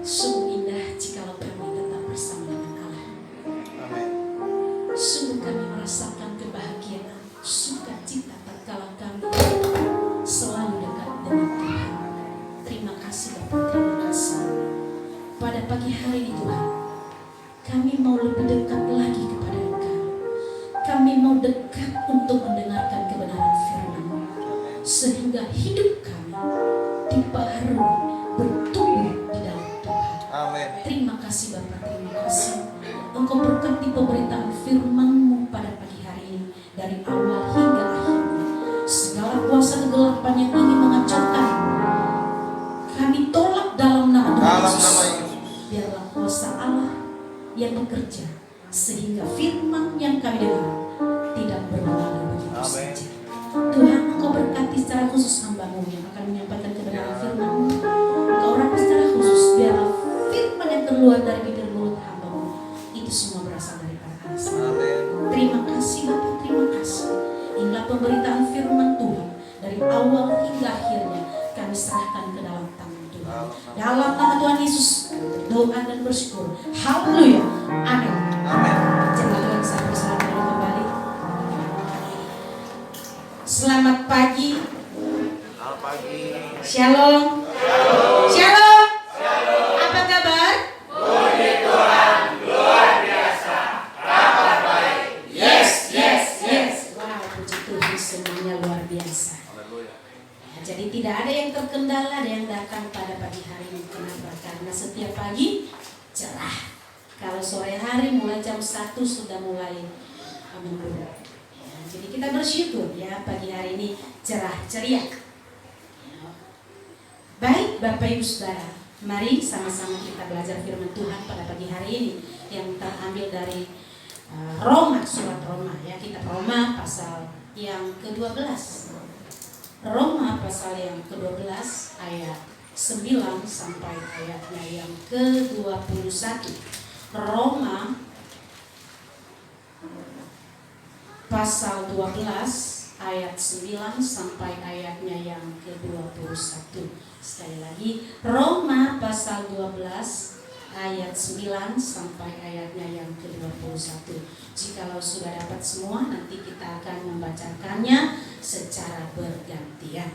Sungguh indah jikalau kami tetap bersama dengan Allah. Amin. Sungguh kami merasakan kebahagiaan, sukacita tatkala kami selalu dekat dengan Tuhan. Terima kasih Bapak, terima kasih. Pada pagi hari ini Tuhan, kami mau lebih dekat lagi kepada Engkau. Kami mau dekat untuk mendengarkan kebenaran firman-Mu, sehingga hidup kami dibaharui, bertumbuh di dalam Tuhan. Amin. Terima kasih Bapak, terima kasih. Engkau berkati pemberitaan firman-Mu pada pagi hari ini, dari awal hingga akhirnya. Segala kuasa kegelapan yang ingin mengacaukan, kami tolak dalam nama Tuhan Dalam Yesus. nama Yesus. Biarlah kuasa Allah yang bekerja, sehingga firman yang kami dengar tidak berlalu begitu Amin. saja. Tuhan, Engkau berkati secara khusus hamba-Mu yang akan menyampaikan kebenaran firman-Mu. Engkau rapi secara khusus, biarlah firman yang keluar dari bibir mulut hamba-Mu itu semua berasal daripada Allah. Amin. Terima kasih Bapak, terima kasih. Inilah pemberitaan firman Tuhan dari awal hingga akhirnya kami serahkan ke dalam tangan Tuhan. Dalam nama Tuhan Yesus, doa dan bersyukur. Haleluya. Amin. Amin. Jemaat Tuhan, saya persilakan kembali. Selamat pagi. Selamat pagi. Shalom. Shalom. Apa kabar? Yes. Wow, puji Tuhan, semuanya luar biasa. Haleluya. Ya, jadi tidak ada yang terkendala, ada yang datang pada pagi hari ini. Kenapa? Karena setiap pagi cerah. Kalau sore hari mulai jam 1 sudah mulai mendung. Ya, jadi kita bersyukur ya pagi hari ini cerah ceria. Ya. Baik Bapak Ibu Saudara, mari sama-sama kita belajar firman Tuhan pada pagi hari ini yang terambil dari Roma, surat Roma ya, kitab Roma pasal yang ke-12. Roma pasal yang ke-12 ayat 9 sampai ayatnya yang ke-21. Roma pasal 12 ayat 9 sampai ayatnya yang ke-21. Sekali lagi, Roma pasal 12 ayat 9 sampai ayatnya yang ke-21. Jikalau sudah dapat semua, nanti kita akan membacakannya secara bergantian.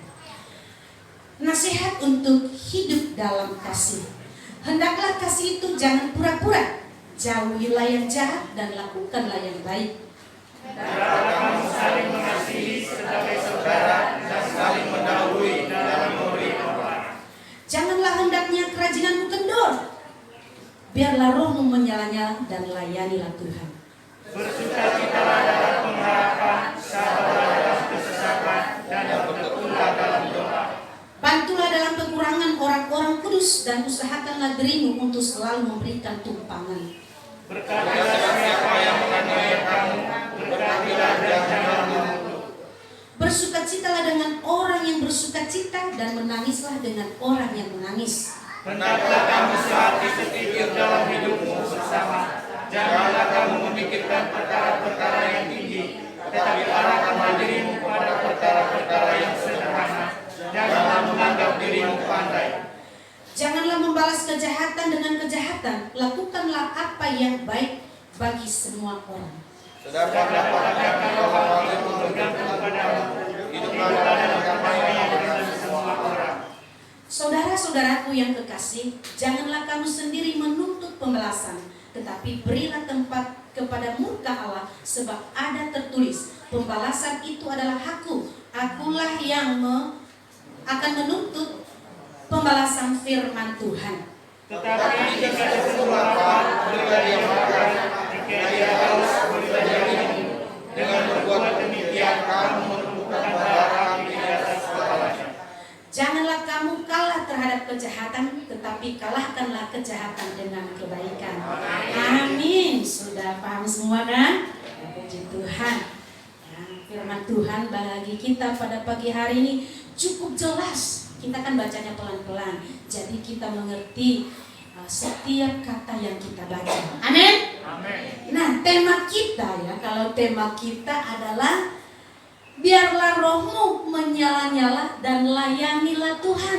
Nasihat untuk hidup dalam kasih. Hendaklah kasih itu jangan pura-pura. Jauhilah yang jahat dan lakukanlah yang baik. Hendaklah kamu saling mengasihi sebagai saudara dan saling mendahului dalam memberi hormat. Janganlah hendaknya kerajinanmu kendor. Biarlah rohmu menyala-nyala dan layanilah Tuhan. Bersukacitalah dalam pengharapan, sabarlah dalam kesesakan, dan bertekunlah dalam doa. Bantulah dalam kekurangan orang-orang kudus dan usahakanlah dirimu untuk selalu memberikan tumpangan. Berkatilah siapa yang menganiaya kamu, berkatilah dan jangan mengutuk. Bersukacitalah dengan orang yang bersukacita dan menangislah dengan orang yang menangis. Hendaklah kamu sehati setuju dalam hidupmu bersama. Janganlah kamu memikirkan perkara-perkara yang tinggi, tetapi arahkanlah dirimu pada perkara-perkara yang sederhana. Janganlah menganggap dirimu pandai. Janganlah membalas kejahatan dengan kejahatan. Lakukanlah apa yang baik bagi semua orang. Sedapatlah kalau hal itu bergantung padamu. Hiduplah dalam damai dengan semua orang. Saudara-saudaraku yang kekasih, janganlah kamu sendiri menuntut pembalasan, tetapi berilah tempat kepada murka Allah, sebab ada tertulis, pembalasan itu adalah hakku, akulah yang akan menuntut. Pembalasan firman Tuhan. Tetapi jika seseorang lapar, berilah dia makan. Jika dia haus, berilah dia minum. Dengan berbuat demikian, kamu menumbuhkan bara api di atas kepalanya. Janganlah kamu kalah terhadap kejahatan, tetapi kalahkanlah kejahatan dengan kebaikan. Amin. Sudah paham semua kan? Puji Tuhan. Ya, firman Tuhan bagi kita pada pagi hari ini cukup jelas. Kita kan bacanya pelan-pelan, jadi kita mengerti setiap kata yang kita baca. Amin. Nah, tema kita ya, kalau tema kita adalah biarlah rohmu menyala-nyala dan layanilah Tuhan.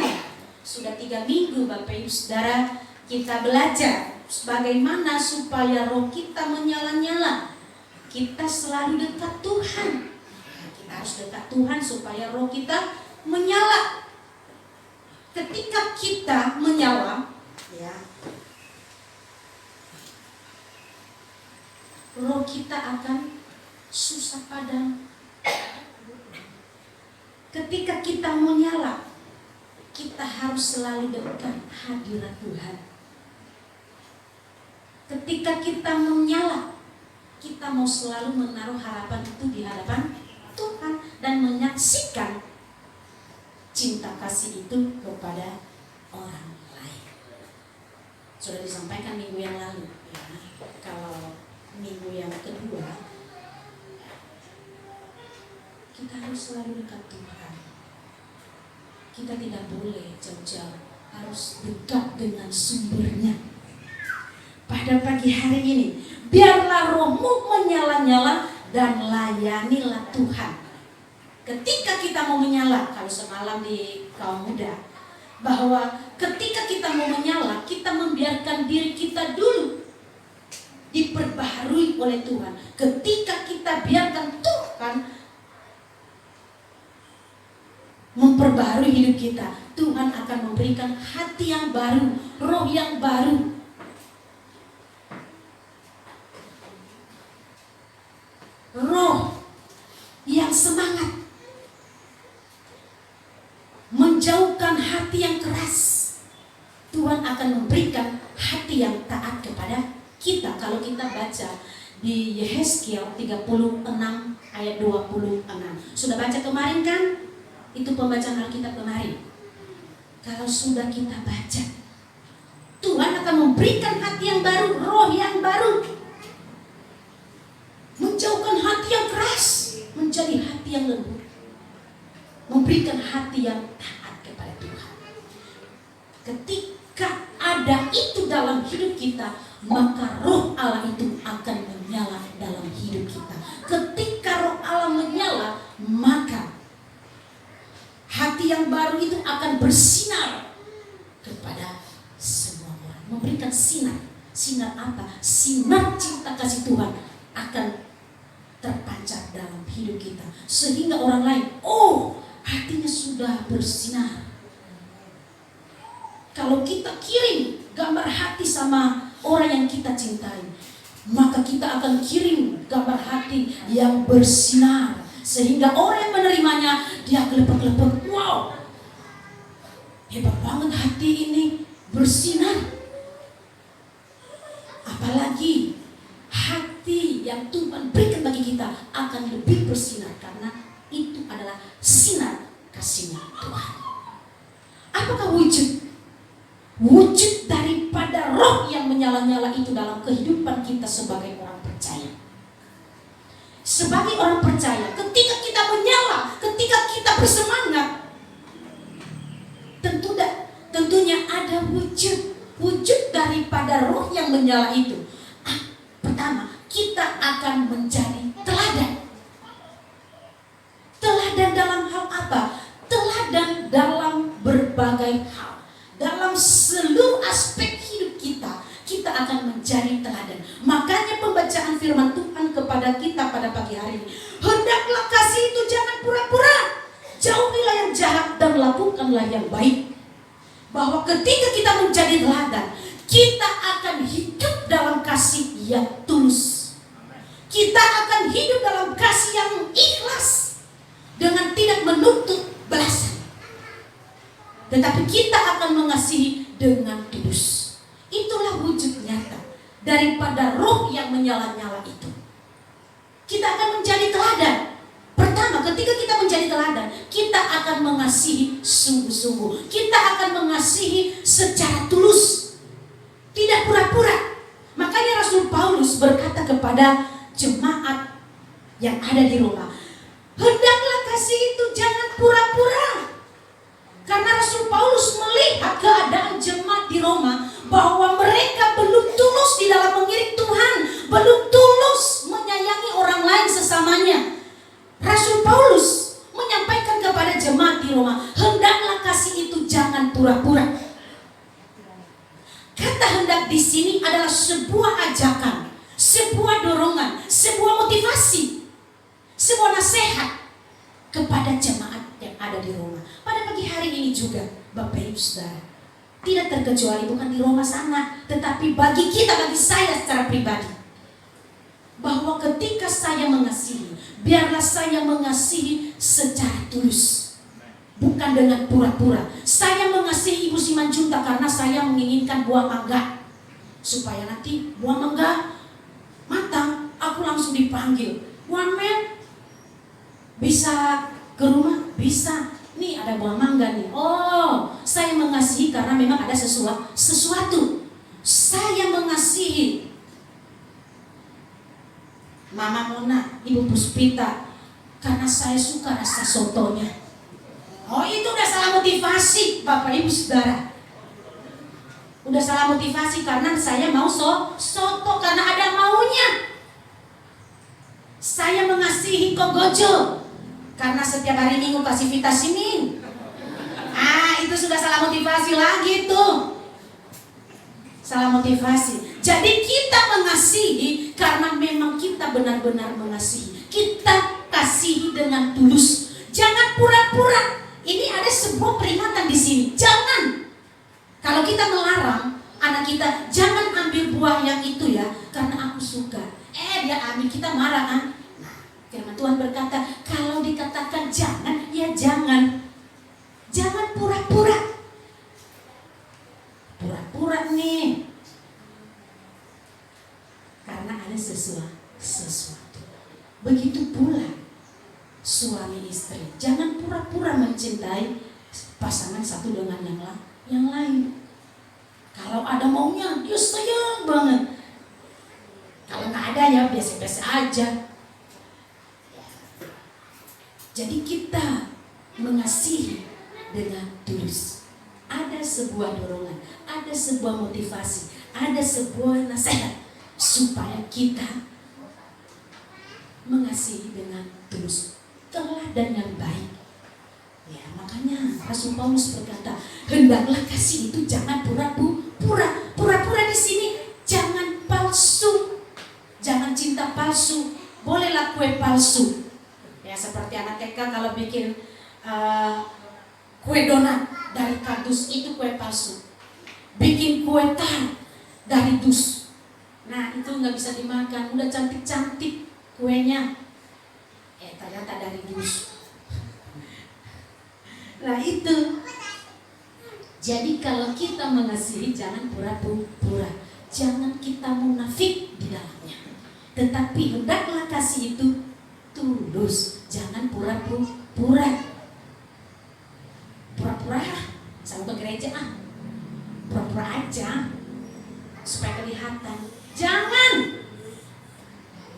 Sudah 3 minggu Bapak Ibu Saudara kita belajar bagaimana supaya roh kita menyala-nyala. Kita selalu dekat Tuhan. Kita harus dekat Tuhan supaya roh kita menyala. Ketika kita menyala, ya, roh kita akan susah padam. Ketika kita menyala, kita harus selalu dekat hadirat Tuhan. Ketika kita menyala, kita mau selalu menaruh harapan itu di hadapan Tuhan dan menyaksikan cinta kasih itu kepada orang lain. Sudah disampaikan minggu yang lalu, ya. Kalau minggu yang kedua, kita harus selalu dekat Tuhan. Kita tidak boleh jauh-jauh, harus dekat dengan sumbernya. Pada pagi hari ini, biarlah rohmu menyala-nyala dan layanilah Tuhan. Ketika kita mau menyala, kalau semalam di kaum muda, bahwa ketika kita mau menyala, kita membiarkan diri kita dulu diperbaharui oleh Tuhan. Ketika kita biarkan Tuhan memperbaharui hidup kita, Tuhan akan memberikan hati yang baru, roh yang baru. Roh yang semangat, menjauhkan hati yang keras. Tuhan akan memberikan hati yang taat kepada kita. Kalau kita baca di Yehezkiel 36 ayat 26. Sudah baca kemarin kan? Itu pembacaan Alkitab kemarin. Kalau sudah kita baca, Tuhan akan memberikan hati yang baru, roh yang baru. Menjauhkan hati yang keras, menjadi hati yang lembut. Memberikan hati yang taat kepada Tuhan. Ketika ada itu dalam hidup kita, maka roh Allah itu akan menyala dalam hidup kita. Ketika roh Allah menyala, maka hati yang baru itu akan bersinar kepada semua orang. Memberikan sinar. Sinar apa? Sinar cinta kasih Tuhan akan terpancar dalam hidup kita. Sehingga orang lain, oh, hatinya sudah bersinar. Kalau kita kirim gambar hati sama orang yang kita cintai, maka kita akan kirim gambar hati yang bersinar. Sehingga orang yang menerimanya, dia kelepek-kelepek, wow, hebat banget hati ini, bersinar. Apalagi hati yang Tuhan berikan bagi kita akan lebih bersinar, karena itu adalah sinar kasih-Nya Tuhan. Apakah wujud? Wujud daripada roh yang menyala-nyala itu dalam kehidupan kita sebagai orang percaya. Sebagai orang percaya, ketika kita menyala, ketika kita bersemangat, tentunya ada wujud daripada roh yang menyala itu. Pertama, kita akan menjadi teladan. Teladan dalam hal apa? Teladan dalam berbagai hal. Dalam seluruh aspek hidup kita, kita akan menjadi teladan. Makanya pembacaan firman Tuhan kepada kita pada pagi hari ini, hendaklah kasih itu jangan pura-pura. Jauhilah yang jahat dan lakukanlah yang baik. Bahwa ketika kita menjadi teladan, kita akan hidup dalam kasih yang tulus. Kita akan hidup dalam kasih yang ikhlas, dengan tidak menuntut balasan. Tetapi kita akan mengasihi dengan tulus. Itulah wujud nyata daripada roh yang menyala-nyala itu. Kita akan menjadi teladan. Pertama, ketika kita menjadi teladan, kita akan mengasihi sungguh-sungguh. Kita akan mengasihi secara tulus, tidak pura-pura. Makanya Rasul Paulus berkata kepada jemaat yang ada di Roma, hendaklah kasih itu jangan pura-pura. Karena Rasul Paulus melihat keadaan jemaat di Roma, bahwa mereka belum tulus di dalam mengiring Tuhan, belum tulus menyayangi orang lain sesamanya. Rasul Paulus menyampaikan kepada jemaat di Roma, hendaklah kasih itu jangan pura-pura. Kata kata hendak di sini adalah sebuah ajakan, sebuah dorongan, sebuah motivasi, sebuah nasihat kepada jemaat yang ada di Roma. Pada pagi hari ini juga, Bapak Ibu Saudara, tidak terkecuali bukan di Roma sana, tetapi bagi kita, bagi saya secara pribadi, bahwa ketika saya mengasihi, biarlah saya mengasihi secara tulus, bukan dengan pura-pura. Saya mengasihi Ibu Simanjuntak karena saya menginginkan buah mangga, supaya nanti buah mangga matang, aku langsung dipanggil, Wamen, bisa ke rumah? Bisa. Nih ada buah mangga nih. Oh, saya mengasihi karena memang ada sesuatu. Saya mengasihi Mama Mona, Ibu Puspita, karena saya suka rasa sotonya. Oh, itu udah salah motivasi, Bapak Ibu Saudara. Udah salah motivasi karena saya mau soto karena ada maunya. Saya mengasihi Kogojo karena setiap hari Minggu kasih vitamin. Itu sudah salah motivasi lagi tuh. Salah motivasi. Jadi kita mengasihi karena memang kita benar-benar mengasihi. Kita kasihi dengan tulus. Jangan pura-pura. Ini ada sebuah peringatan di sini. Jangan. Kalau kita melarang anak kita, jangan ambil buah yang itu ya, karena aku suka. Dia ambil, kita marah kan? Nah, firman Tuhan berkata, kalau dikatakan jangan, ya jangan. Jangan pura-pura. Pura-pura nih. Karena ada sesuatu. Begitu pula suami istri. Jangan pura-pura mencintai pasangan satu dengan yang lain. Kalau ada maunya, dia sayang banget. Kalau nggak ada ya biasa-biasa aja. Jadi kita mengasihi dengan tulus. Ada sebuah dorongan, ada sebuah motivasi, ada sebuah nasihat supaya kita mengasihi dengan tulus, teladan yang baik. Ya, makanya Rasul Paulus berkata, hendaklah kasih itu jangan pura-pura. Pura-pura di sini jangan palsu. Jangan cinta palsu. Bolehlah kue palsu. Ya, seperti anak TK kalau bikin kue donat dari kardus, itu kue palsu. Bikin kue tart dari dus. Nah, itu nggak bisa dimakan. Udah cantik-cantik kuenya, ternyata dari dus. Nah itu. Jadi kalau kita mengasihi jangan pura-pura, jangan kita munafik di dalamnya. Tetapi hendaklah kasih itu tulus, jangan pura-pura. Pura-pura, saya mau ke gereja pura-pura aja supaya kelihatan. Jangan.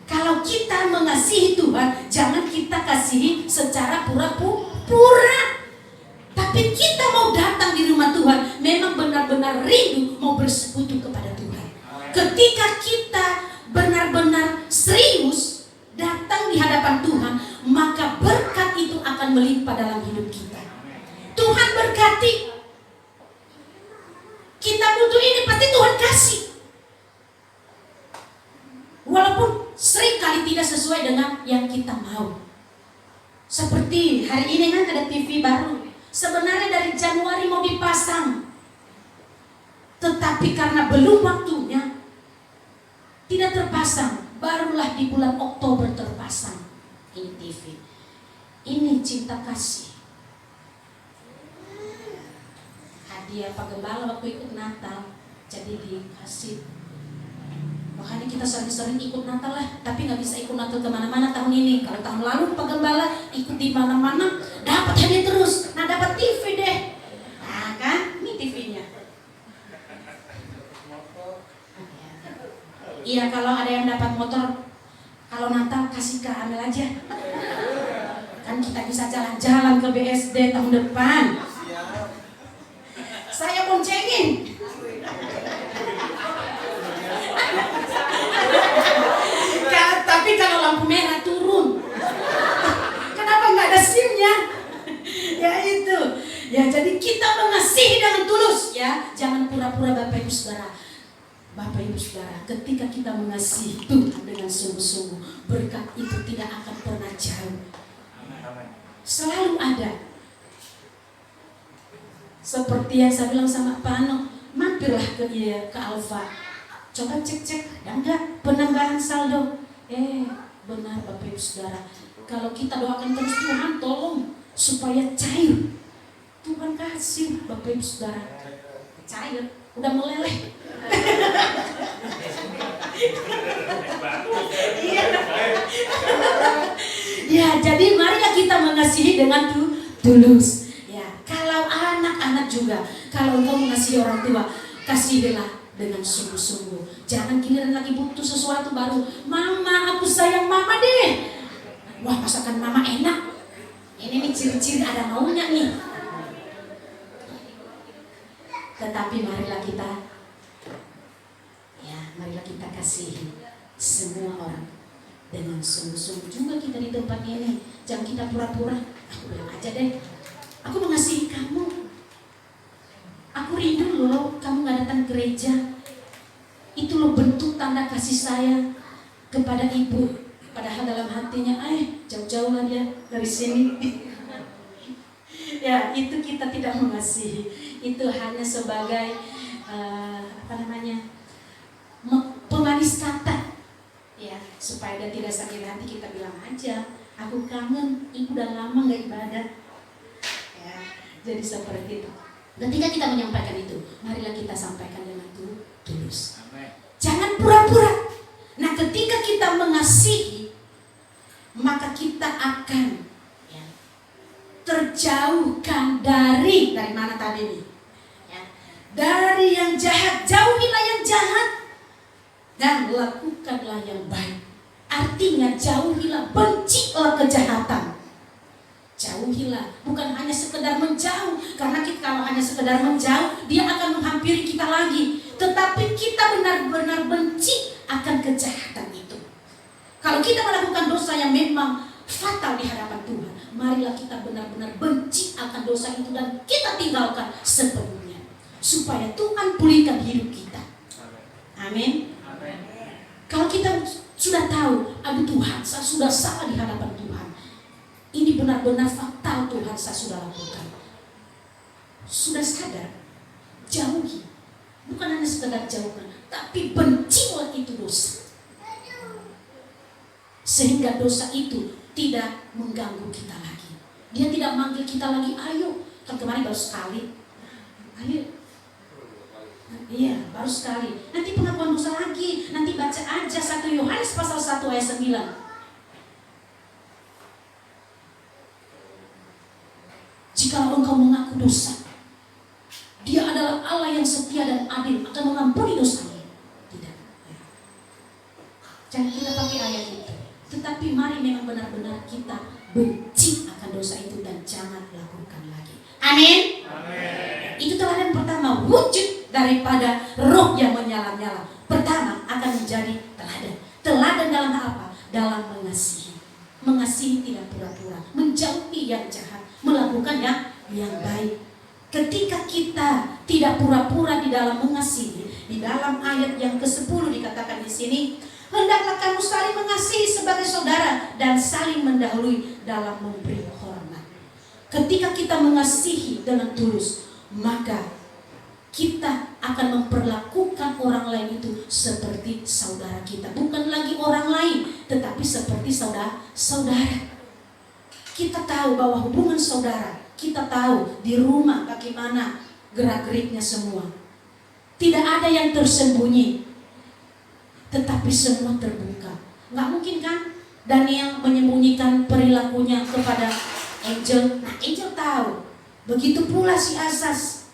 Kalau kita mengasihi Tuhan, jangan kita kasihi secara pura-pura. Tapi kita mau datang di rumah Tuhan, memang benar-benar rindu mau bersekutu kepada Tuhan. Ketika kita benar-benar serius datang di hadapan Tuhan, maka berkat itu akan melimpah dalam hidup kita. Tuhan berkati. Kita butuh ini, pasti Tuhan kasih. Walaupun sering kali tidak sesuai dengan yang kita mau. Seperti hari ini kan ada TV baru. Sebenarnya dari Januari mau dipasang, tetapi karena belum waktunya tidak terpasang. Barulah di bulan Oktober terpasang ini TV. Ini cinta kasih. Hadiah Pak Gembala waktu ikut Natal, jadi dikasih. Makanya kita sering-sering ikut Natal lah, tapi nggak bisa ikut Natal kemana-mana tahun ini. Kalau tahun lalu Pak Gembala ikut di mana-mana, dapat hadiah terus. Nah, dapat TV deh. Nah kan, ini TV-nya. Iya, kalau ada yang dapat motor, kalau Natal kasih ke Amel aja. Kan kita bisa jalan-jalan ke BSD tahun depan. Saya boncengin. Tapi kalau lampu merah turun. Kenapa nggak ada SIM-nya? Ya itu. Ya, jadi kita mengasihi dengan tulus ya. Jangan pura-pura Bapak Ibu Saudara. Bapak Ibu Saudara, ketika kita mengasihi Tuhan dengan sungguh-sungguh, berkat itu tidak akan pernah jauh. Selalu ada. Seperti yang saya bilang sama Pak Ano, mampirlah ke Alfa. Coba cek-cek, ada enggak penambahan saldo? Benar Bapak Ibu Saudara. Kalau kita doakan terus, Tuhan tolong supaya cair. Tuhan kasih Bapak Ibu Saudara. Cair, udah meleleh. Ya, jadi marilah kita mengasihi dengan tulus. Ya, kalau anak-anak juga, kalau engkau mengasihi orang tua, kasihilah dengan sungguh-sungguh. Jangan giliran lagi butuh sesuatu baru, mama aku sayang mama deh. Wah, masakan mama enak. Ini nih ciri-ciri ada maunya nih. Tetapi marilah kita kasihi semua orang dengan sungguh-sungguh. Juga kita di tempat ini, jangan kita pura-pura. Aku bilang aja deh, aku mengasihi kamu. Aku rindu loh kamu gak datang gereja. Itu loh bentuk tanda kasih saya kepada ibu. Padahal dalam hatinya, jauh-jauh lah dia dari sini. Ya, itu kita tidak mengasihi. Itu hanya sebagai pemanis kata, ya, supaya dia tidak sakit hati. Kita bilang aja, aku kangen, ibu udah lama gak ibadah. Ya, jadi seperti itu. Ketika kita menyampaikan itu, marilah kita sampaikan dengan tulus. Jangan pura-pura. Nah, ketika kita mengasihi, maka kita akan terjauhkan dari mana tadi nih? Dari yang jahat, jauhilah yang jahat dan lakukanlah yang baik. Artinya jauhilah, bencilah kejahatan. Jauhilah, bukan hanya sekedar menjauh, karena kita kalau hanya sekedar menjauh, dia akan menghampiri kita lagi. Tetapi kita benar-benar benci akan kejahatan itu. Kalau kita melakukan dosa yang memang fatal di hadapan Tuhan, marilah kita benar-benar benci akan dosa itu dan kita tinggalkan sepenuhnya, supaya Tuhan pulihkan hidup kita. Amin. Kalau kita sudah tahu, aduh Tuhan, saya sudah salah di hadapan Tuhan, ini benar-benar fatal Tuhan saya sudah lakukan, sudah sadar, jauhi. Bukan hanya sekedar jauhkan, tapi bencilah itu dosa, sehingga dosa itu tidak mengganggu kita lagi. Dia tidak manggil kita lagi, ayo, kan kemarin baru sekali, ayo, iya baru sekali, nanti pengakuan dosa lagi, nanti baca aja 1 Yohanes pasal 1 ayat 9. Jika engkau mengaku dosa, Dia adalah Allah yang setia dan adil, akan mengampuni dosanya. Tidak. Jangan kita pakai ayat itu. Tetapi mari memang benar-benar kita benci akan dosa itu dan jangan lakukan lagi. Amin. Amin. Itu teladan pertama, wujud daripada roh yang menyala-nyala. Pertama akan menjadi teladan. Teladan dalam apa? Dalam mengasihi. Mengasihi tidak pura-pura, menjauhi yang jahat, melakukan yang baik. Ketika kita tidak pura-pura di dalam mengasihi, di dalam ayat yang ke-10 dikatakan di sini, hendaklah kamu saling mengasihi sebagai saudara dan saling mendahului dalam memberi hormat. Ketika kita mengasihi dengan tulus, maka kita akan memperlakukan orang lain itu seperti saudara kita. Bukan lagi orang lain, tetapi seperti saudara. Kita tahu bahwa hubungan saudara, kita tahu di rumah bagaimana gerak-geriknya semua. Tidak ada yang tersembunyi, tetapi semua terbuka. Nggak mungkin kan Daniel menyembunyikan perilakunya kepada Angel. Nah, Angel tahu. Begitu pula si Asas.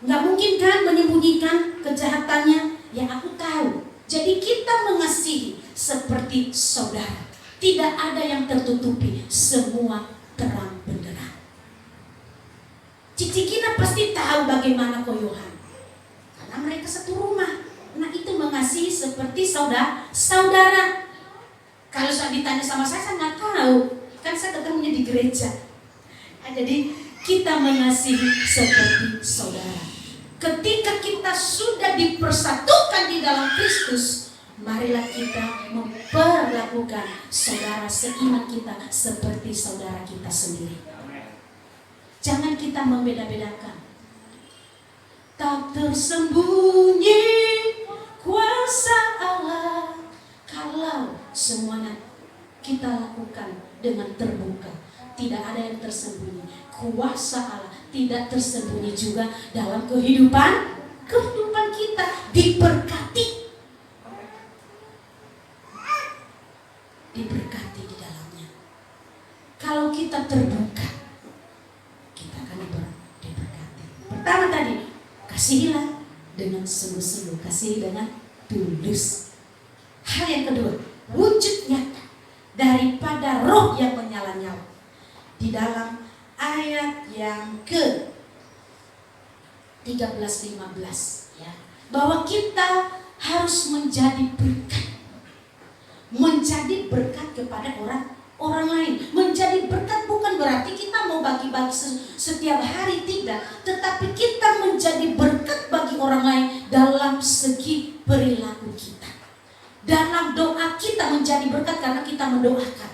Nggak mungkin kan menyembunyikan kejahatannya. Ya, aku tahu. Jadi kita mengasihi seperti saudara. Tidak ada yang tertutupi, semua terang benderang. Cici Kina pasti tahu bagaimana koyohan, karena mereka satu rumah. Nah, itu mengasihi seperti saudara. Kalau saya ditanya sama saya nggak tahu, kan saya ketemunya di gereja. Nah, jadi kita mengasihi seperti saudara. Ketika kita sudah dipersatukan di dalam Kristus, marilah kita memperlakukan saudara seiman kita seperti saudara kita sendiri. Jangan kita membeda-bedakan. Tak tersembunyi kuasa Allah kalau semuanya kita lakukan dengan terbuka. Tidak ada yang tersembunyi. Kuasa Allah tidak tersembunyi juga dalam kehidupan kita, diberkati di dalamnya. Kalau kita terbuka, kita akan diberkati. Pertama tadi, kasihilah dengan sungguh-sungguh, kasihi dengan tulus. Hal yang kedua, wujud nyata daripada roh yang menyala-nyala. Di dalam ayat yang ke 13-15 ya, bahwa kita harus menjadi berkat kepada orang lain. Menjadi berkat bukan berarti kita mau bagi-bagi setiap hari, tidak, tetapi kita menjadi berkat bagi orang lain dalam segi perilaku kita. Dalam doa kita menjadi berkat karena kita mendoakan.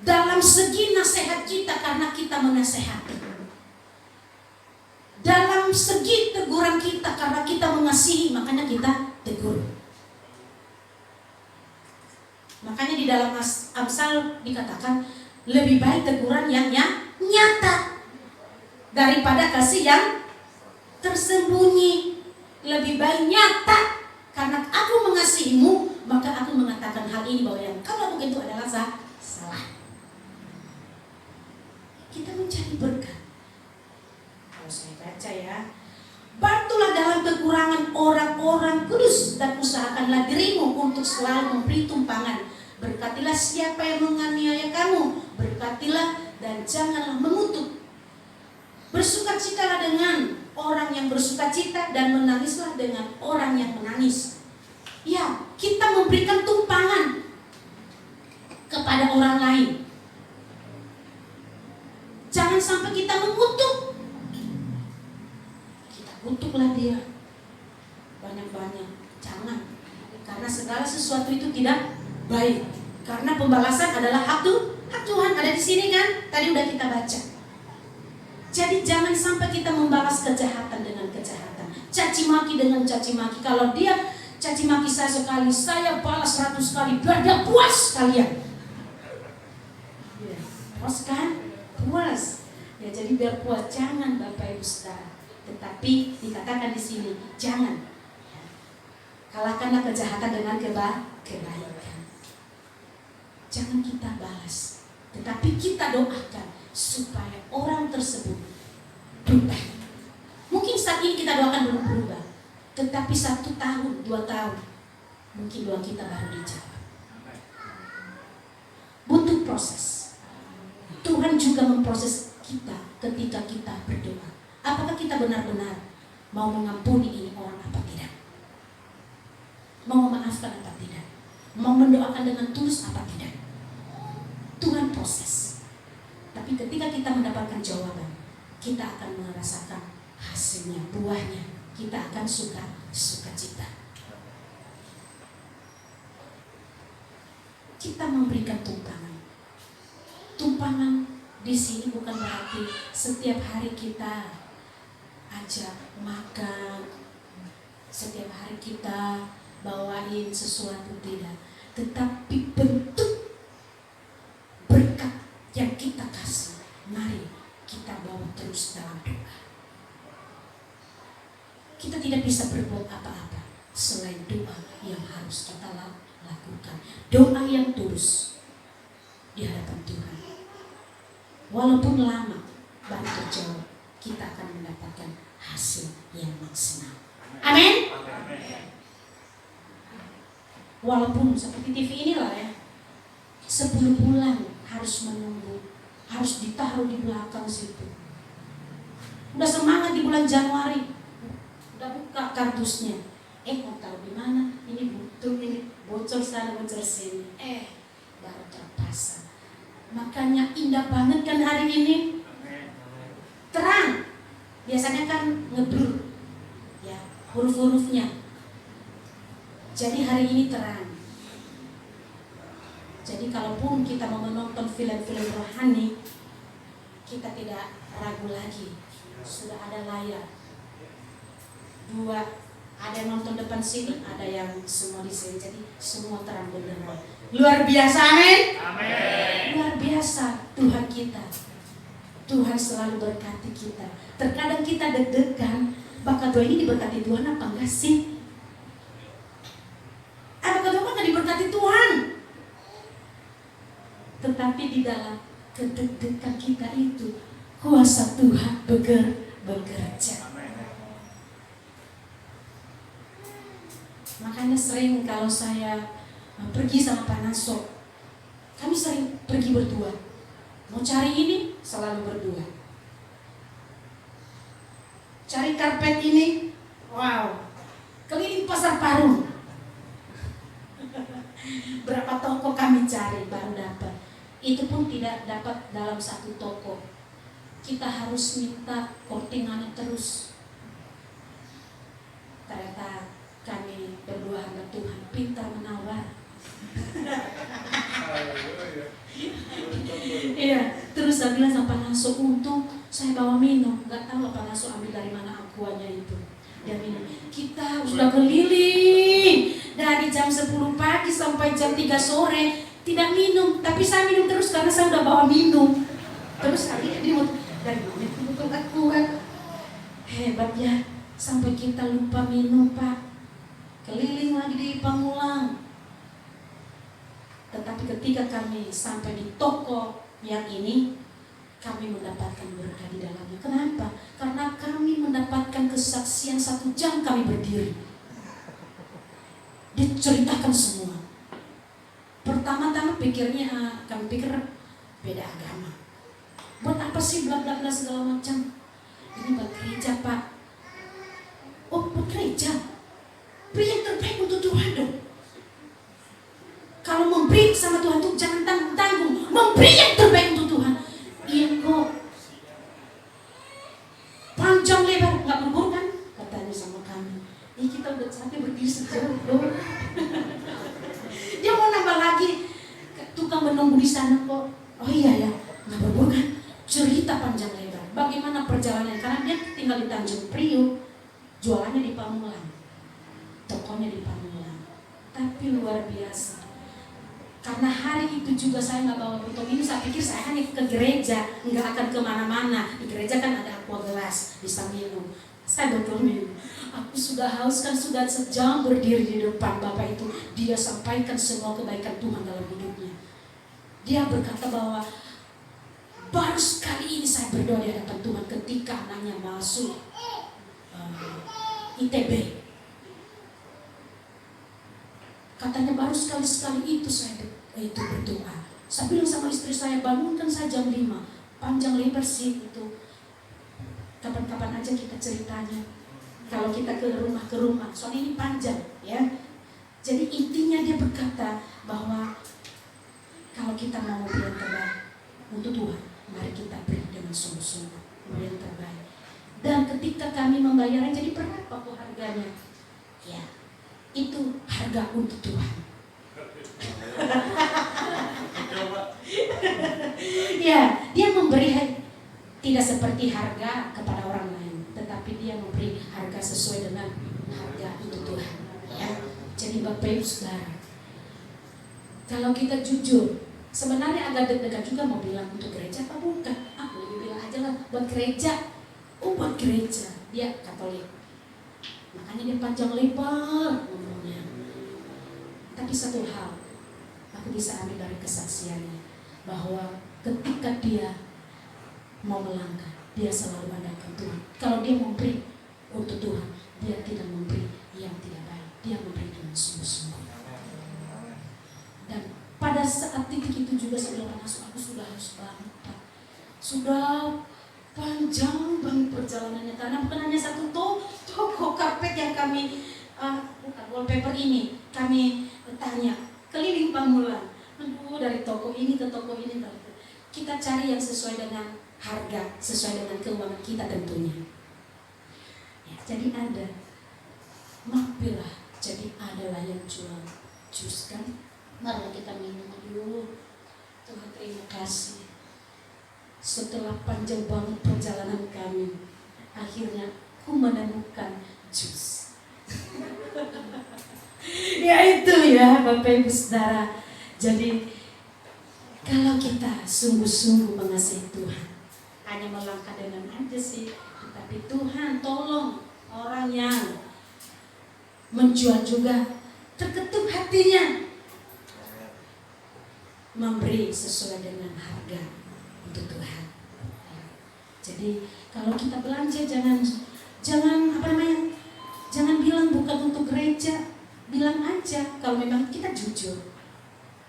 Dalam segi nasihat kita karena kita menasehati. Dalam segi teguran kita karena kita mengasihi, makanya kita tegur. Makanya di dalam Amsal dikatakan lebih baik teguran yang nyata daripada kasih yang tersembunyi. Lebih baik nyata, karena aku mengasihimu maka aku mengatakan hal ini bahwa yang kau lakukan itu adalah salah. Kita menjadi berkat. Kalau saya baca ya, bantulah dalam kekurangan orang-orang kudus dan usahakanlah dirimu untuk selalu memberi tumpangan. Berkatilah siapa yang menganiaya kamu, berkatilah dan janganlah mengutuk. Bersukacitalah dengan orang yang bersukacita dan menangislah dengan orang yang menangis. Ya, kita memberikan tumpangan kepada orang lain. Jangan sampai kita mengutuk. Kita kutuklah dia banyak-banyak. Jangan. Karena segala sesuatu itu tidak baik. Karena pembalasan adalah hak Tuhan. Ada di sini kan? Tadi udah kita baca. Jadi jangan sampai kita membalas kejahatan dengan kejahatan. Caci maki dengan caci maki. Kalau dia caci maki saya sekali, saya balas 100 kali. Biar dia puas kalian. Puas kan? Puas. Ya, jadi biar puas. Jangan Bapak Ibu Saudara. Tetapi dikatakan di sini jangan. Kalahkanlah kejahatan dengan kebaikan. Jangan kita balas, tetapi kita doakan supaya orang tersebut berubah. Mungkin saat ini kita doakan belum berubah, tetapi 1 tahun, 2 tahun, mungkin doa kita baru dijawab. Butuh proses. Tuhan juga memproses kita ketika kita berdoa. Apakah kita benar-benar mau mengampuni ini orang apa tidak? Mau memaafkan apa tidak? Mau mendoakan dengan tulus apa tidak? Tuhan proses. Tapi ketika kita mendapatkan jawaban, kita akan merasakan hasilnya, buahnya. Kita akan sukacita. Kita memberikan tumpangan. Tumpangan di sini bukan berarti setiap hari kita ajak makan, setiap hari kita bawain sesuatu, tidak. Tetapi bentuk berkat yang kita kasih, mari kita bawa terus dalam doa. Kita tidak bisa berbuat apa-apa selain doa yang harus kita lakukan. Doa yang tulus di hadapan Tuhan. Walaupun lama baru terjawab, kita akan mendapatkan hasil yang maksimal. Amin. Walaupun seperti TV inilah ya, 10 bulan harus menunggu, harus ditaruh di belakang situ. Udah semangat di bulan Januari, udah buka kardusnya. Mau taruh di mana? Ini butuh, ini bocor sana, bocor sini. Baru terpasang. Makanya indah banget kan hari ini. Terang. biasanya kan ngeblur ya huruf-hurufnya. Jadi hari ini terang. Jadi kalaupun kita mau menonton film-film rohani, kita tidak ragu lagi. Sudah ada layar. Dua, ada yang nonton depan sini, ada yang semua di sini. Jadi semua terang benderang. Luar biasa, amin. Amin. Luar biasa Tuhan kita. Tuhan selalu berkati kita. Terkadang kita deg-degan, bakal doa ini diberkati Tuhan apa enggak sih? Apakah doa enggak diberkati Tuhan? Tetapi di dalam kedeg-degan kita itu kuasa Tuhan bekerja. Makanya sering kalau saya pergi sama Pak Naso, kami sering pergi berdua. Mau cari ini selalu berdua. Cari karpet ini, wow, keliling pasar Parung. Berapa toko kami cari baru dapat. Itu pun tidak dapat dalam satu toko. Kita harus minta kortingannya terus. Ternyata kami berdua hamba Tuhan pintar menawar. Iya, terus saya bilang sama Pak Naso, untung saya bawa minum. Gak tahu Pak Naso ambil dari mana akuanya itu. Dia minum. Kita sudah keliling dari jam 10 pagi sampai jam 3 sore tidak minum, tapi saya minum terus karena saya udah bawa minum. Terus akhirnya dia mau dari mana itu betul akuan. Hebat ya, sampai kita lupa minum Pak. Keliling lagi di Pamulang. Tetapi ketika kami sampai di toko yang ini, kami mendapatkan berkah di dalamnya. Kenapa? Karena kami mendapatkan kesaksian 1 jam kami berdiri. Diceritakan semua. Pertama-tama pikirnya, kami pikir beda agama. Buat apa sih bla bla bla segala macam? Ini buat gereja Pak. Oh buat gereja. Beri yang terbaik untuk Tuhan dong. Kalau memberi sama Tuhan tuh jangan tanggung-tanggung. Memberi yang terbaik untuk Tuhan. Iya kok. Panjang lebar, nggak berburu kan? Katanya sama kami. Ini kita udah capek berdiri sejauh loh. Dia mau nambah lagi. Tukang menunggu di sana kok. Oh iya ya, nggak berburu kan? Cerita panjang lebar. Bagaimana perjalanan? Karena dia tinggal di Tanjung Priok, jualannya di Pamulang, tokonya di Pamulang. Tapi luar biasa. Karena hari itu juga saya nggak bawa botol ini, saya pikir saya hanya ke gereja, nggak akan kemana-mana. Di gereja kan ada aqua gelas, bisa minum. Saya botol minum. Aku sudah haus kan, sudah sejam berdiri di depan Bapak itu. Dia sampaikan semua kebaikan Tuhan dalam hidupnya. Dia berkata bahwa baru sekali ini saya berdoa di hadapan Tuhan ketika anaknya masuk ITB. Katanya baru sekali itu saya itu berdoa. Saya bilang sama istri saya, bangunkan saya jam 5. Panjang lebar sih itu. Kapan-kapan aja kita ceritanya. Kalau kita ke rumah, soalnya ini panjang ya. Jadi intinya dia berkata bahwa kalau kita mau beri yang terbaik untuk Tuhan, mari kita beri dengan sungguh-sungguh, beri yang terbaik. Dan ketika kami membayarnya, jadi berapa kok harganya? Ya, itu harga untuk Tuhan. Ya, dia memberi tidak seperti harga kepada orang lain, tetapi dia memberi harga sesuai dengan harga untuk Tuhan. Ya, jadi Bapak Ibu Saudara, kalau kita jujur, sebenarnya agak deg-degan juga mau bilang untuk gereja apa bukan? Lebih bilang aja lah buat gereja. Oh buat gereja, dia Katolik. Makanya dia panjang lebar ngomongnya. Tapi satu hal, aku bisa ambil dari kesaksiannya, bahwa ketika dia mau melangkah, dia selalu andalkan Tuhan. Kalau dia memberi untuk Tuhan, dia tidak memberi yang tidak baik. Dia memberi dengan sungguh-sungguh. Dan pada saat titik itu juga saya bilang, aku sudah harus banget Pak. Sudah panjang banget perjalanannya, karena bukan hanya satu toko karpet yang kami bukan wallpaper ini kami tanya keliling Pamulang. Aduh, dari toko ini ke toko ini, kita cari yang sesuai dengan harga, sesuai dengan keuangan kita tentunya. Jadi ada. Mampirlah, jadi adalah yang jual jus kan. Mari kita minum dulu. Tuhan terima kasih. Setelah panjang banget perjalanan kami, akhirnya ku menemukan jus. Ya itu ya Bapak Ibu Saudara. Jadi kalau kita sungguh-sungguh mengasihi Tuhan, hanya melangkah dengan aja sih, tetapi Tuhan tolong orang yang menjual juga terketuk hatinya, memberi sesuai dengan harga untuk Tuhan. Jadi kalau kita belanja jangan jangan bilang bukan untuk gereja, bilang aja kalau memang kita jujur.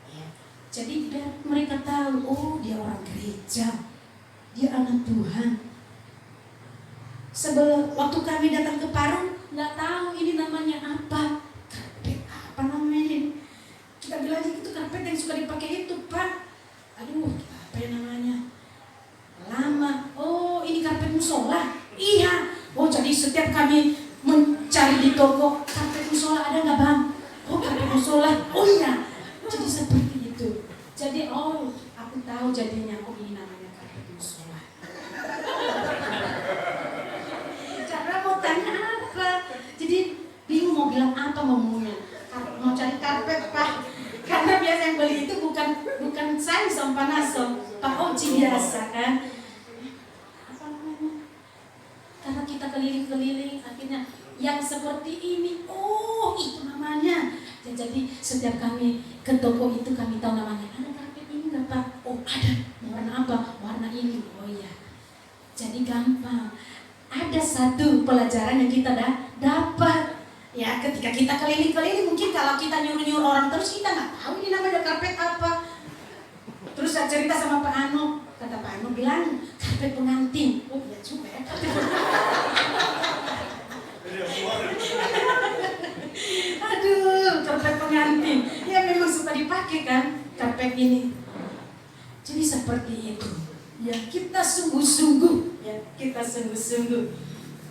Ya. Jadi biar mereka tahu, oh dia orang gereja, dia anak Tuhan. Waktu kami datang ke Parung, nggak tahu ini namanya apa, karpet apa namanya. Kita bilang itu karpet yang suka dipakai itu Pak. Aduh, apa ya namanya? Lama. Oh, ini karpet musola. Iya. Oh, jadi setiap kami mencari di toko, karpet musola ada nggak Bang? Oh, karpet musola. Oh iya. Jadi seperti itu. Jadi aku tahu jadinya. Oh, ini namanya karpet musola. Karena mau tanya apa? Jadi bingung mau bilang apa ngomongnya. Mau cari karpet Pak. Karena biasa yang beli itu bukan saya Pak Nasom, Pak Oji biasa kan. Apa namanya? Karena kita keliling-keliling akhirnya yang seperti ini, oh itu namanya. Jadi setiap kami ke toko itu kami tahu namanya. Ada karpet ini nggak Pak? Oh ada. Warna apa? Warna ini. Oh iya. Jadi gampang. Ada satu pelajaran yang kita dapat. Ya, ketika kita keliling-keliling, mungkin kalau kita nyuruh-nyuruh orang terus kita nggak tahu ini namanya karpet apa. Terus saya cerita sama Pak Anu, kata Pak Anu bilang karpet pengantin. Oh iya juga ya. Aduh, karpet pengantin. Ya memang suka dipakai kan karpet ini. Jadi seperti itu. Ya kita sungguh-sungguh,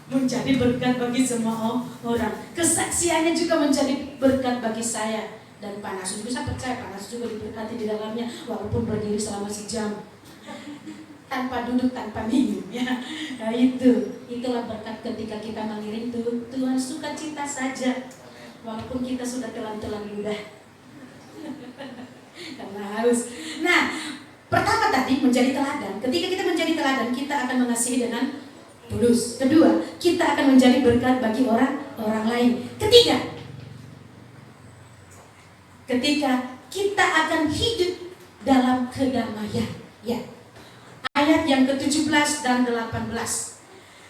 menjadi berkat bagi semua orang. Kesaksiannya juga menjadi berkat bagi saya dan Pak Nasu juga. Saya percaya Pak Nasu juga diberkati di dalamnya walaupun berdiri selama sejam tanpa duduk, tanpa minum ya. Nah, itulah berkat ketika kita mengiring Tuhan sukacita saja walaupun kita sudah telan-telan ludah karena haus. Nah, pertama tadi menjadi teladan. Ketika kita menjadi teladan, kita akan mengasihi dengan tulus. Kedua, kita akan menjadi berkat bagi orang lain. Ketiga, ketika kita akan hidup dalam kedamaian. Ya. Ayat yang ke-17 dan 18.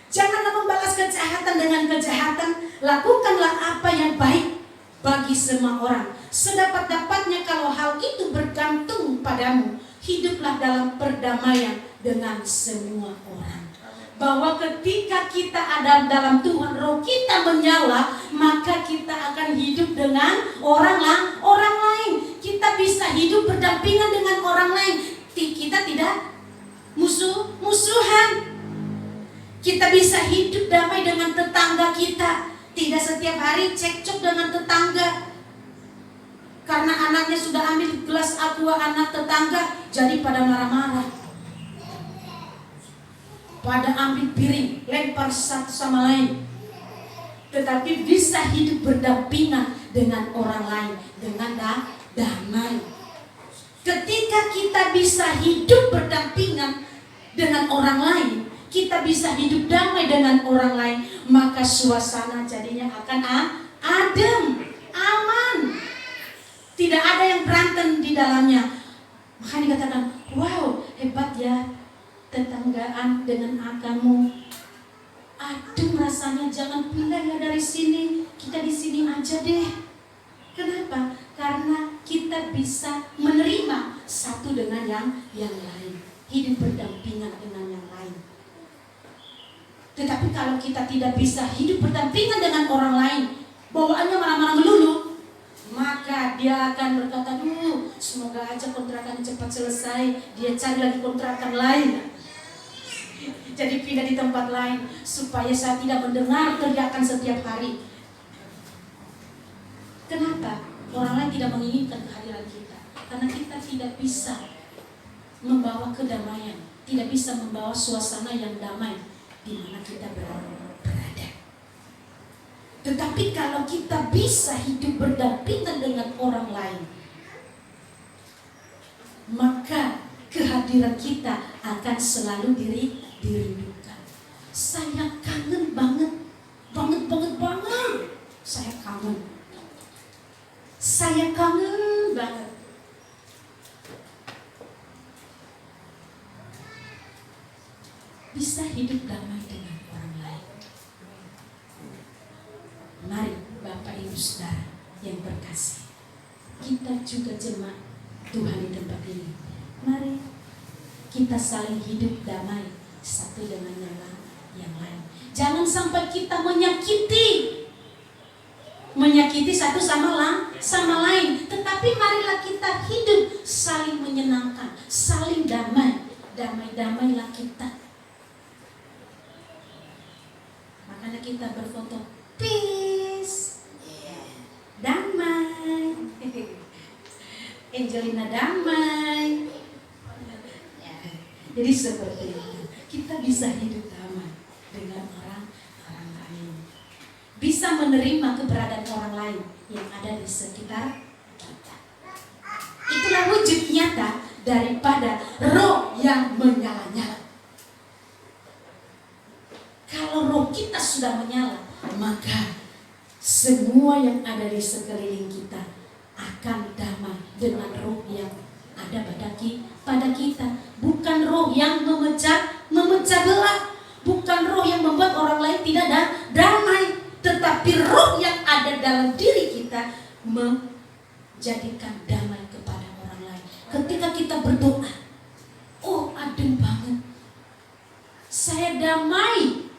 Janganlah membalas kejahatan dengan kejahatan, lakukanlah apa yang baik bagi semua orang. Sedapat-dapatnya kalau hal itu bergantung padamu, hiduplah dalam perdamaian dengan semua orang. Bahwa ketika kita ada dalam Tuhan, roh kita menyala, maka kita akan hidup dengan orang lain. Kita bisa hidup berdampingan dengan orang lain. Kita tidak musuhan. Kita bisa hidup damai dengan tetangga kita. Tidak setiap hari cekcok dengan tetangga. Karena anaknya sudah ambil gelas aqua anak tetangga, jadi pada marah-marah. Pada ambil piring, lempar satu sama lain. Tetapi bisa hidup berdampingan dengan orang lain, dengan damai. Ketika kita bisa hidup berdampingan dengan orang lain, kita bisa hidup damai dengan orang lain, maka suasana jadinya akan adem, aman. Tidak ada yang berantem di dalamnya. Makanya dikatakan, wow, hebat ya tetanggaan dengan agamu. Adem rasanya, jangan pindah ya dari sini. Kita di sini aja deh. Kenapa? Karena kita bisa menerima satu dengan yang lain. Hidup berdampingan dengan yang lain. Tetapi kalau kita tidak bisa hidup berdampingan dengan orang lain, bawaannya marah-marah melulu, maka dia akan berkata, semoga aja kontrakan cepat selesai, dia cari lagi kontrakan lain. jadi pindah di tempat lain supaya saya tidak mendengar teriakan setiap hari. Kenapa? Orang lain tidak menginginkan kehadiran kita karena kita tidak bisa membawa kedamaian, tidak bisa membawa suasana yang damai di mana kita berada. Tetapi kalau kita bisa hidup berdampingan dengan orang lain, maka kehadiran kita akan selalu dirindukan. Saya kangen banget. Saya kangen banget. Bisa hidup damai dengan orang lain. Mari Bapak Ibu Saudara yang berkasih, kita juga jemaat Tuhan di tempat ini, mari kita saling hidup damai satu dengan yang lain. Jangan sampai kita menyakiti satu sama lain, tetapi marilah kita hidup saling menyenangkan, saling damai. Damai-damailah kita. Makanya kita berfoto peace, damai, Angelina damai. Jadi seperti itu, kita bisa hidup damai dengan orang lain, bisa menerima keberadaan orang lain yang ada di sekitar kita. Itulah wujud nyata daripada roh yang menyala-nyala. Kalau roh kita sudah menyala, maka semua yang ada di sekeliling kita akan damai dengan roh yang ada pada kita. Bukan roh yang memecah belah, bukan roh yang membuat orang lain tidak damai, tetapi roh yang ada dalam diri kita menjadikan damai kepada orang lain. Ketika kita berdoa, oh adem banget, saya damai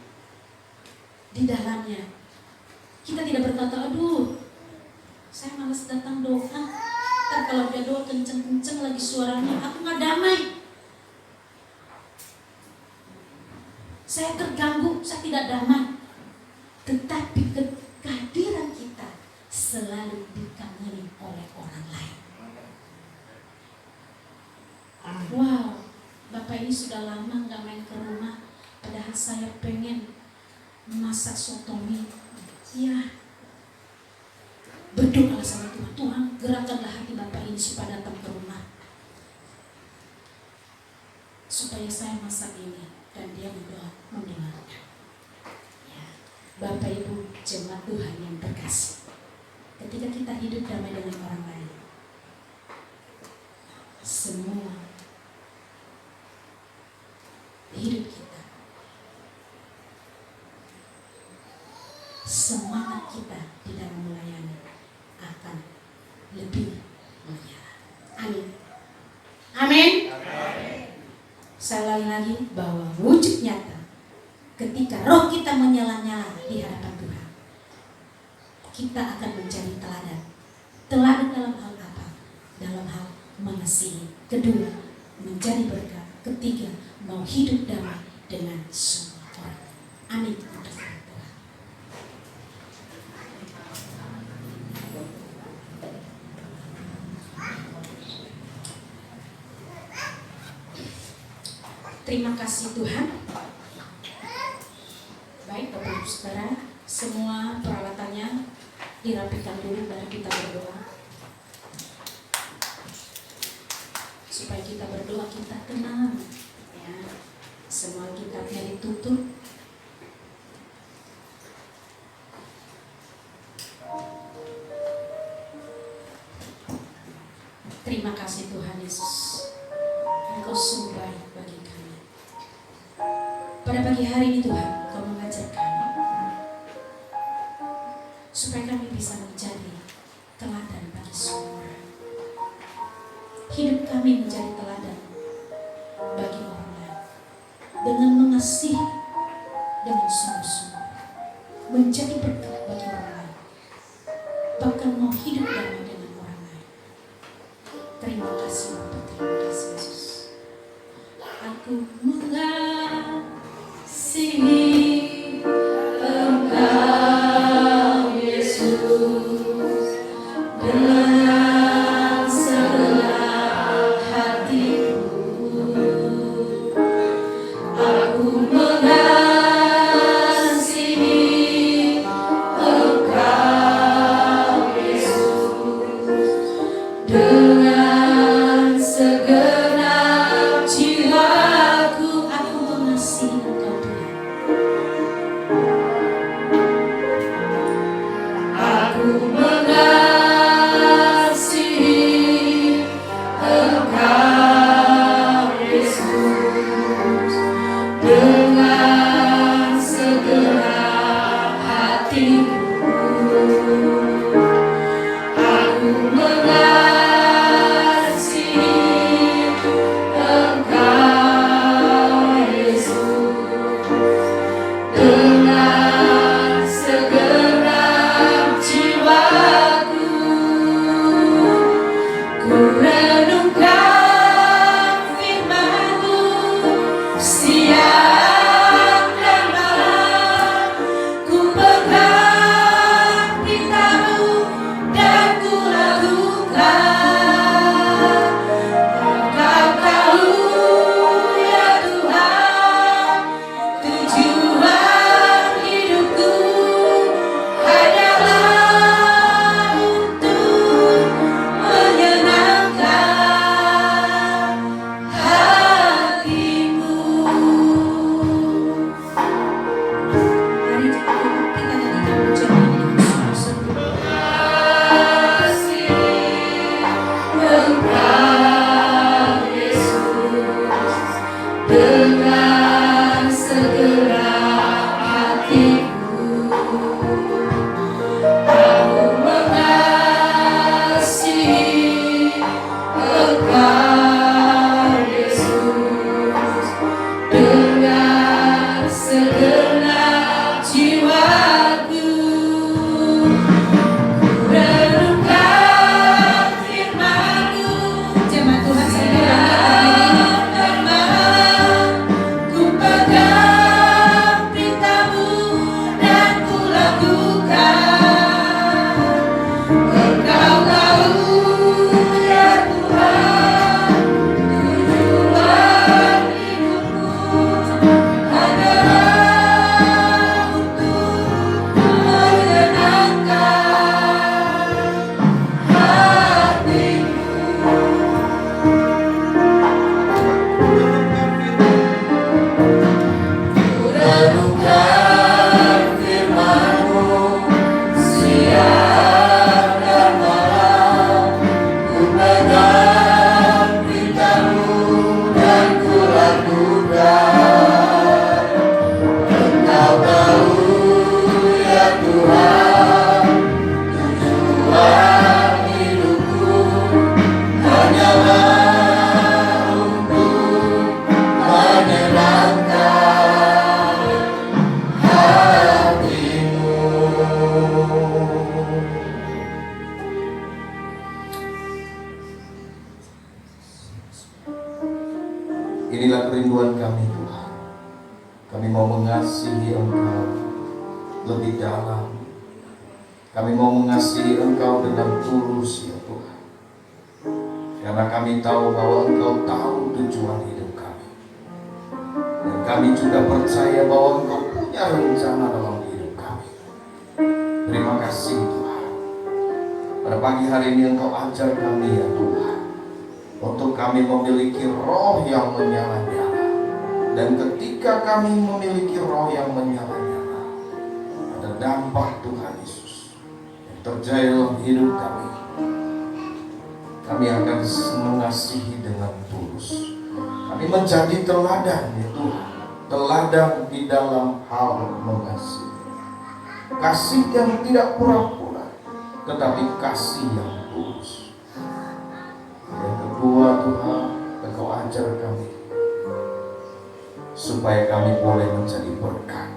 di dalamnya. Kita tidak berkata, aduh saya malas datang doa, ntar kalau dia doa kenceng-kenceng lagi suaranya, aku gak damai, saya terganggu, saya tidak damai. Tetapi kehadiran kita selalu dikangeni oleh orang lain. Wow, Bapak ini sudah lama gak main ke rumah, padahal saya pengen masak soto mie. Ya, berdoa sama Tuhan, Tuhan gerakkanlah hati Bapak ini supaya datang ke rumah, supaya saya masak ini, dan dia mendengarkan. Ya, Bapak Ibu jemaat Tuhan yang terkasih, ketika kita hidup damai dengan orang lain, semua hidup kita, semangat kita di dalam melayani akan lebih menyala. Amin. Amin. Saya lagi bahwa wujud nyata ketika roh kita menyala-nyala di hadapan Tuhan, kita akan menjadi teladan. Teladan dalam hal apa? Dalam hal mengasihi. Kedua, menjadi berkat. Ketiga, mau hidup damai dengan semua orang. Amin. Terima kasih Tuhan. Baik Bapak Ibu Saudara, semua peralatannya dirapikan dulu baru kita berdoa. Supaya kita berdoa kita tenang, ya. Semua kitabnya ditutup. Terima kasih Tuhan Yesus, Engkau sungguh baik bagi kami. Pada pagi hari ini Tuhan, Kau mengajar kami supaya kami bisa menjadi teladan bagi semua orang. Hidup kami menjadi teladan bagi orang lain dengan mengasihi dengan sungguh-sungguh, menjadi berkat bagi orang lain, bahkan mau hidup damai dengan orang lain. Terima kasih Bapak, terima kasih Yesus. Aku mengasihi Inilah kerinduan kami Tuhan. Kami mau mengasihi Engkau lebih dalam. Kami mau mengasihi Engkau dengan tulus ya Tuhan. Karena kami tahu bahwa Engkau tahu tujuan hidup kami. Dan kami juga percaya bahwa Engkau punya rencana dalam hidup kami. Terima kasih Tuhan. Pada pagi hari ini Engkau ajar kami ya Tuhan, untuk kami memiliki roh yang menyala-nyala. Dan ketika kami memiliki roh yang menyala-nyala, ada dampak Tuhan Yesus yang terjadi dalam hidup kami. Kami akan mengasihi dengan tulus. Kami menjadi teladan ya Tuhan. Teladan di dalam hal mengasihi. Kasih yang tidak pura-pura, tetapi kasih yang tulus. Yang kedua Tuhan, Engkau ajar kami supaya kami boleh menjadi berkat.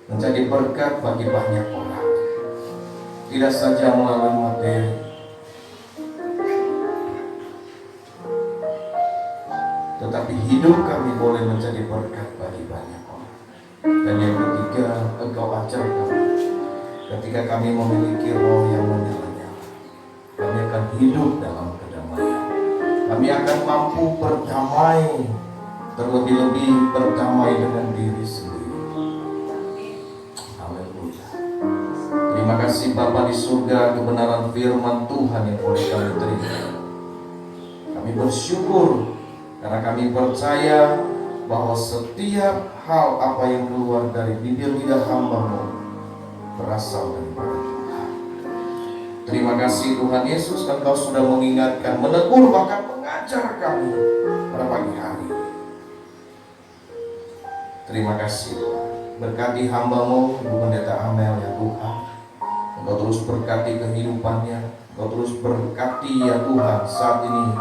Menjadi berkat bagi banyak orang. Tidak saja melalui materi, tetapi hidup kami boleh menjadi berkat bagi banyak orang. Dan yang ketiga, Engkau ajar kami, ketika kami memiliki roh yang menyala-nyala, kami akan hidup dalam kedamaian. Kami akan mampu berdamai, terlebih-lebih berdamai dengan diri sendiri. Haleluya. Terima kasih Bapa di surga, kebenaran firman Tuhan yang boleh kami terima. Kami bersyukur karena kami percaya bahwa setiap hal apa yang keluar dari bibir lidah hamba-Mu berasal daripada Tuhan. Terima kasih Tuhan Yesus, Engkau sudah mengingatkan, menegur, bahkan mengajar kami pada pagi hari. Terima kasih Tuhan. Berkati hamba-Mu, Ibu Pendeta Amel ya Tuhan. Engkau terus berkati kehidupannya. Engkau terus berkati ya Tuhan saat ini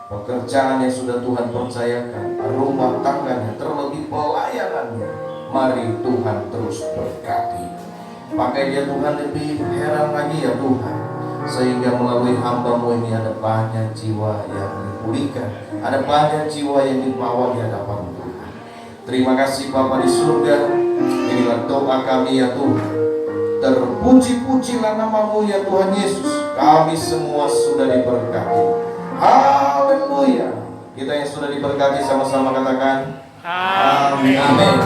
pekerjaan yang sudah Tuhan percayakan, rumah tangganya, terlebih pelayanannya. Mari Tuhan terus berkati. Pakai dia Tuhan lebih heran lagi ya Tuhan, sehingga melalui hamba-Mu ini ada banyak jiwa yang dipulihkan, ada banyak jiwa yang dibawa di hadapan Tuhan. Terima kasih Bapa di surga. Inilah doa kami ya Tuhan. Terpuji-pujilah nama-Mu ya Tuhan Yesus. Kami semua sudah diberkati. Haleluya. Kita yang sudah diberkati sama-sama katakan amin. Amin.